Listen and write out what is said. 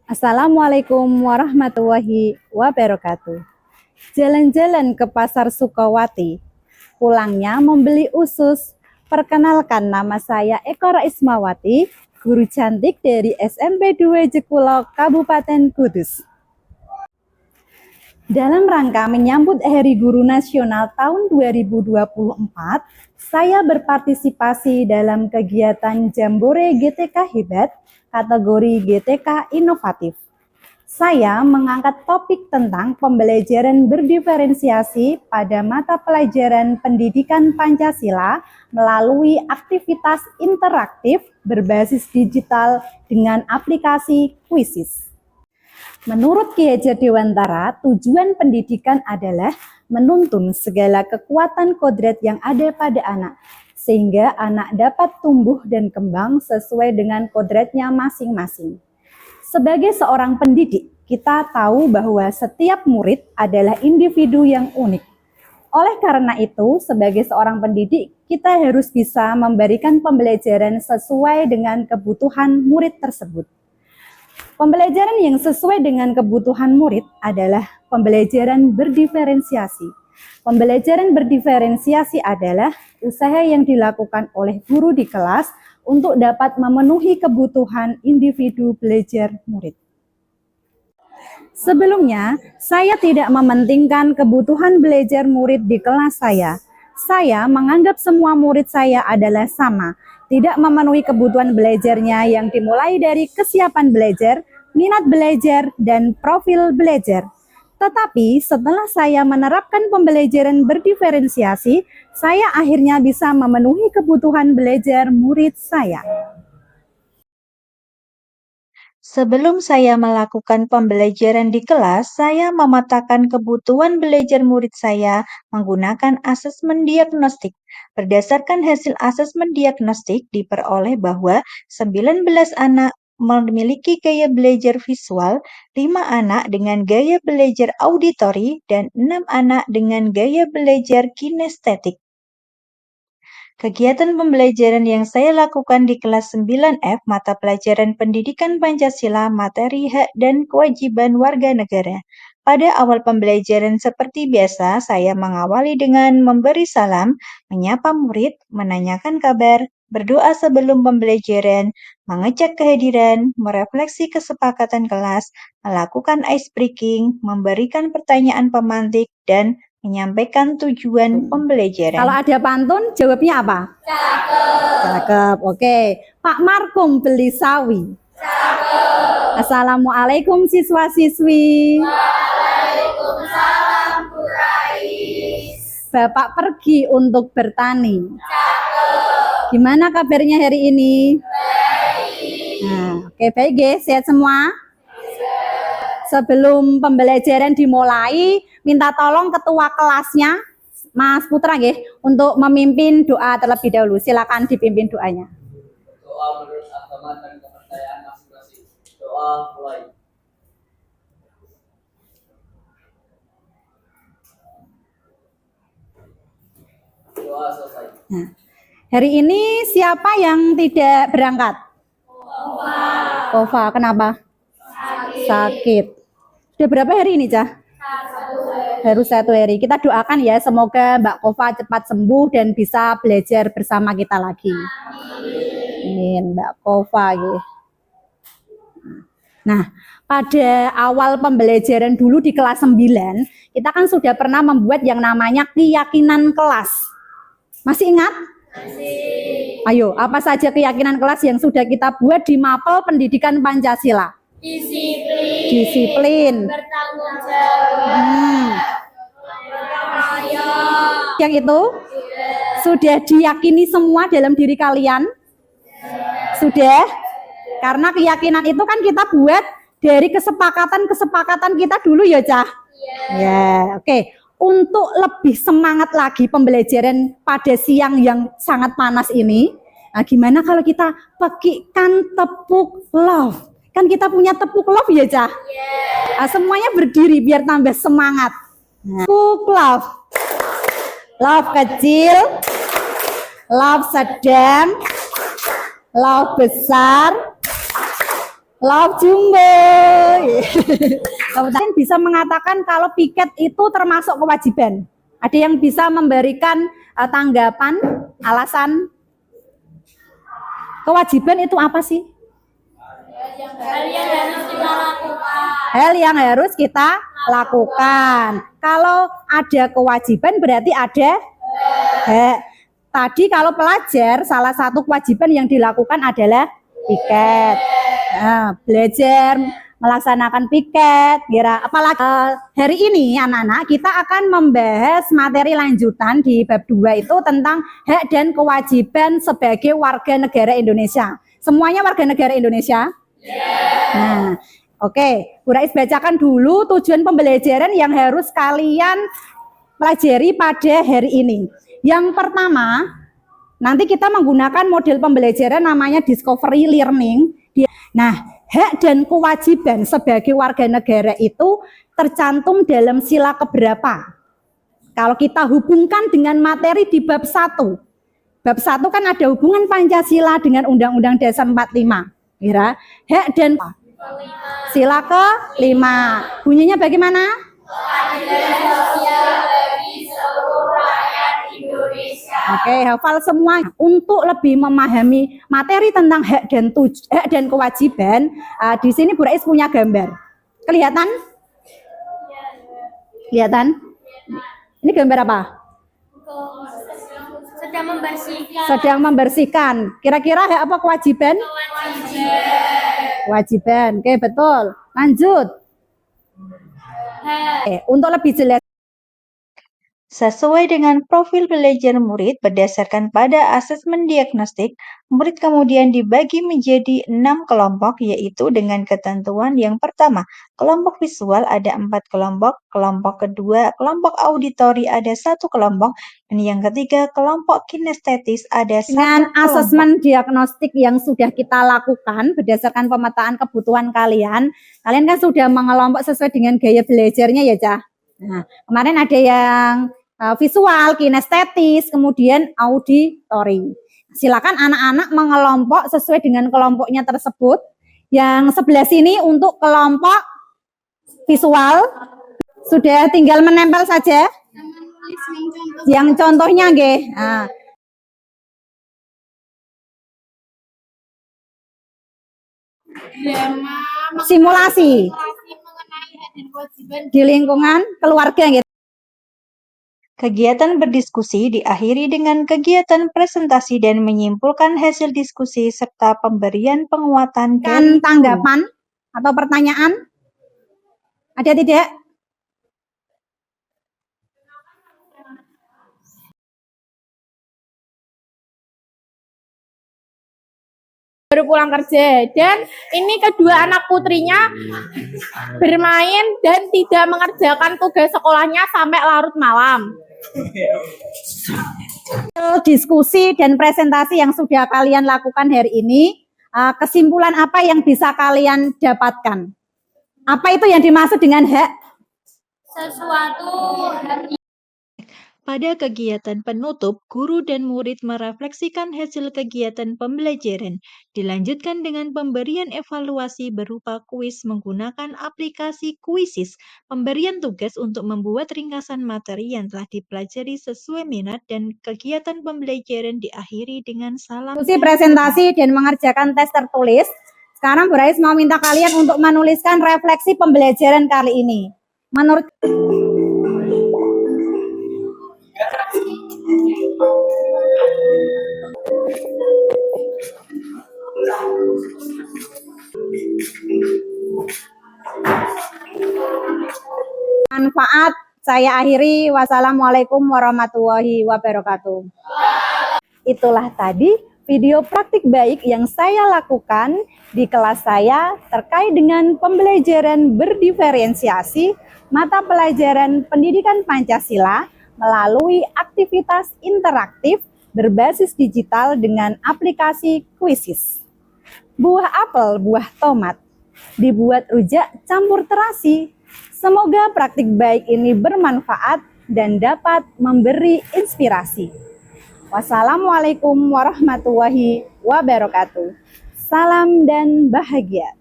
Assalamualaikum warahmatullahi wabarakatuh. Jalan-jalan ke Pasar Sukawati, pulangnya membeli usus. Perkenalkan, nama saya Eko Ismawati, guru cantik dari SMP 2 Jekulok, Kabupaten Kudus. Dalam rangka menyambut Hari Guru Nasional tahun 2024, saya berpartisipasi dalam kegiatan Jambore GTK Hebat, kategori GTK Inovatif. Saya mengangkat topik tentang pembelajaran berdiferensiasi pada mata pelajaran pendidikan Pancasila melalui aktivitas interaktif berbasis digital dengan aplikasi Quizzes. Menurut Ki Hajar Dewantara, tujuan pendidikan adalah menuntun segala kekuatan kodrat yang ada pada anak, sehingga anak dapat tumbuh dan kembang sesuai dengan kodratnya masing-masing. Sebagai seorang pendidik, kita tahu bahwa setiap murid adalah individu yang unik. Oleh karena itu, sebagai seorang pendidik, kita harus bisa memberikan pembelajaran sesuai dengan kebutuhan murid tersebut. Pembelajaran yang sesuai dengan kebutuhan murid adalah pembelajaran berdiferensiasi. Pembelajaran berdiferensiasi adalah usaha yang dilakukan oleh guru di kelas untuk dapat memenuhi kebutuhan individu belajar murid. Sebelumnya, saya tidak mementingkan kebutuhan belajar murid di kelas saya. Saya menganggap semua murid saya adalah sama, tidak memenuhi kebutuhan belajarnya yang dimulai dari kesiapan belajar, minat belajar, dan profil belajar. Tetapi setelah saya menerapkan pembelajaran berdiferensiasi, saya akhirnya bisa memenuhi kebutuhan belajar murid saya. Sebelum saya melakukan pembelajaran di kelas, saya memetakan kebutuhan belajar murid saya menggunakan asesmen diagnostik. Berdasarkan hasil asesmen diagnostik, diperoleh bahwa 19 anak memiliki gaya belajar visual, 5 anak dengan gaya belajar auditori, dan 6 anak dengan gaya belajar kinestetik. Kegiatan pembelajaran yang saya lakukan di kelas 9F mata pelajaran Pendidikan Pancasila, materi hak dan kewajiban warga negara. Pada awal pembelajaran seperti biasa, saya mengawali dengan memberi salam, menyapa murid, menanyakan kabar, berdoa sebelum pembelajaran, mengecek kehadiran, merefleksi kesepakatan kelas, melakukan ice breaking, memberikan pertanyaan pemantik, dan menyampaikan tujuan pembelajaran. Kalau ada pantun, jawabnya apa? Cakep. Cakep, oke. Pak Markum beli sawi. Cakep. Assalamualaikum siswa-siswi. Waalaikumsalam Bu Rais. Bapak pergi untuk bertani. Cakep. Gimana kabarnya hari ini? Baik. Nah, oke, baik ya, sehat semua? Sebelum pembelajaran dimulai, minta tolong ketua kelasnya, Mas Putra, untuk memimpin doa terlebih dahulu. Silakan dipimpin doanya. Doa menurut agama dan kepercayaan masing-masing. Doa mulai. Doa selesai. Nah, hari ini siapa yang tidak berangkat? Kova. Kenapa? Sakit. Sudah berapa hari ini, Cah? Baru 1 hari. Kita doakan ya, semoga Mbak Kova cepat sembuh dan bisa belajar bersama kita lagi. Amin, Mbak Kova. Nah, pada awal pembelajaran dulu di kelas 9, kita kan sudah pernah membuat yang namanya keyakinan kelas. Masih ingat? Masih. Ayo, apa saja keyakinan kelas yang sudah kita buat di mapel pendidikan Pancasila? Disiplin. Bertanggung jawab. Yang itu sudah diyakini semua dalam diri kalian? Sudah? Karena keyakinan itu kan kita buat dari kesepakatan kita dulu ya, Cah? Ya, oke. Untuk lebih semangat lagi pembelajaran pada siang yang sangat panas ini, nah gimana kalau kita pakaikan tepuk love? Kan kita punya tepuk love ya, Cah? Nah, semuanya berdiri biar tambah semangat. Nah, tepuk love. Love kecil, love sedang, love besar, love jumbo. Kemudian bisa mengatakan kalau piket itu termasuk kewajiban. Ada yang bisa memberikan tanggapan, alasan kewajiban itu apa sih? Hal yang harus kita lakukan. Kalau ada kewajiban berarti ada hak. Tadi kalau pelajar salah satu kewajiban yang dilakukan adalah piket. Nah, belajar melaksanakan piket. Apalagi hari ini anak-anak kita akan membahas materi lanjutan di bab 2 itu tentang hak dan kewajiban sebagai warga negara Indonesia. Semuanya warga negara Indonesia? Nah, oke. Bu Rais bacakan dulu tujuan pembelajaran yang harus kalian pelajari pada hari ini. Yang pertama, nanti kita menggunakan model pembelajaran namanya discovery learning. Nah, hak dan kewajiban sebagai warga negara itu tercantum dalam sila keberapa? Kalau kita hubungkan dengan materi di bab 1. Bab 1 kan ada hubungan Pancasila dengan Undang-Undang Dasar 45. Kira hak dan sila ke-5. Bunyinya bagaimana? Oke, hafal semua. Untuk lebih memahami materi tentang hak dan kewajiban, di sini Bu Rais punya gambar. Kelihatan? Kelihatan? Ini gambar apa? Sedang membersihkan. Sedang membersihkan. Kira-kira hak apa kewajiban? Kewajiban. Oke, betul. Lanjut. Untuk lebih jelas. Sesuai dengan profil belajar murid berdasarkan pada asesmen diagnostik, murid kemudian dibagi menjadi 6 kelompok, yaitu dengan ketentuan yang pertama, kelompok visual ada 4 kelompok, kelompok kedua, kelompok auditori ada 1 kelompok, dan yang ketiga, kelompok kinestetis ada 1 Dengan kelompok. asesmen diagnostik yang sudah kita lakukan berdasarkan pemetaan kebutuhan kalian kan sudah mengelompok sesuai dengan gaya belajarnya ya, Cah. Nah, kemarin ada yang visual, kinestetis, kemudian auditori. Silakan anak-anak mengelompok sesuai dengan kelompoknya tersebut. Yang sebelah sini untuk kelompok visual sudah tinggal menempel saja. Yang contohnya nggih. Nah, simulasi di lingkungan keluarga gitu. Kegiatan berdiskusi diakhiri dengan kegiatan presentasi dan menyimpulkan hasil diskusi serta pemberian penguatan Dan tanggapan atau pertanyaan? Ada tidak? Baru pulang kerja, dan ini kedua anak putrinya bermain dan tidak mengerjakan tugas sekolahnya sampai larut malam. Diskusi dan presentasi yang sudah kalian lakukan hari ini, kesimpulan apa yang bisa kalian dapatkan? Apa itu yang dimaksud dengan hak? Sesuatu Pada kegiatan penutup, guru dan murid merefleksikan hasil kegiatan pembelajaran. Dilanjutkan dengan pemberian evaluasi berupa kuis menggunakan aplikasi Quizzes, pemberian tugas untuk membuat ringkasan materi yang telah dipelajari sesuai minat, dan kegiatan pembelajaran diakhiri dengan salam. Diskusi, presentasi, dan mengerjakan tes tertulis. Sekarang Bu Rais mau minta kalian untuk menuliskan refleksi pembelajaran kali ini. Menurut manfaat, saya akhiri. Wassalamualaikum warahmatullahi wabarakatuh. Itulah tadi video praktik baik yang saya lakukan di kelas saya terkait dengan pembelajaran berdiferensiasi mata pelajaran pendidikan Pancasila melalui aktivitas interaktif berbasis digital dengan aplikasi Quizzes. Buah apel, buah tomat, dibuat rujak campur terasi. Semoga praktik baik ini bermanfaat dan dapat memberi inspirasi. Wassalamualaikum warahmatullahi wabarakatuh. Salam dan bahagia.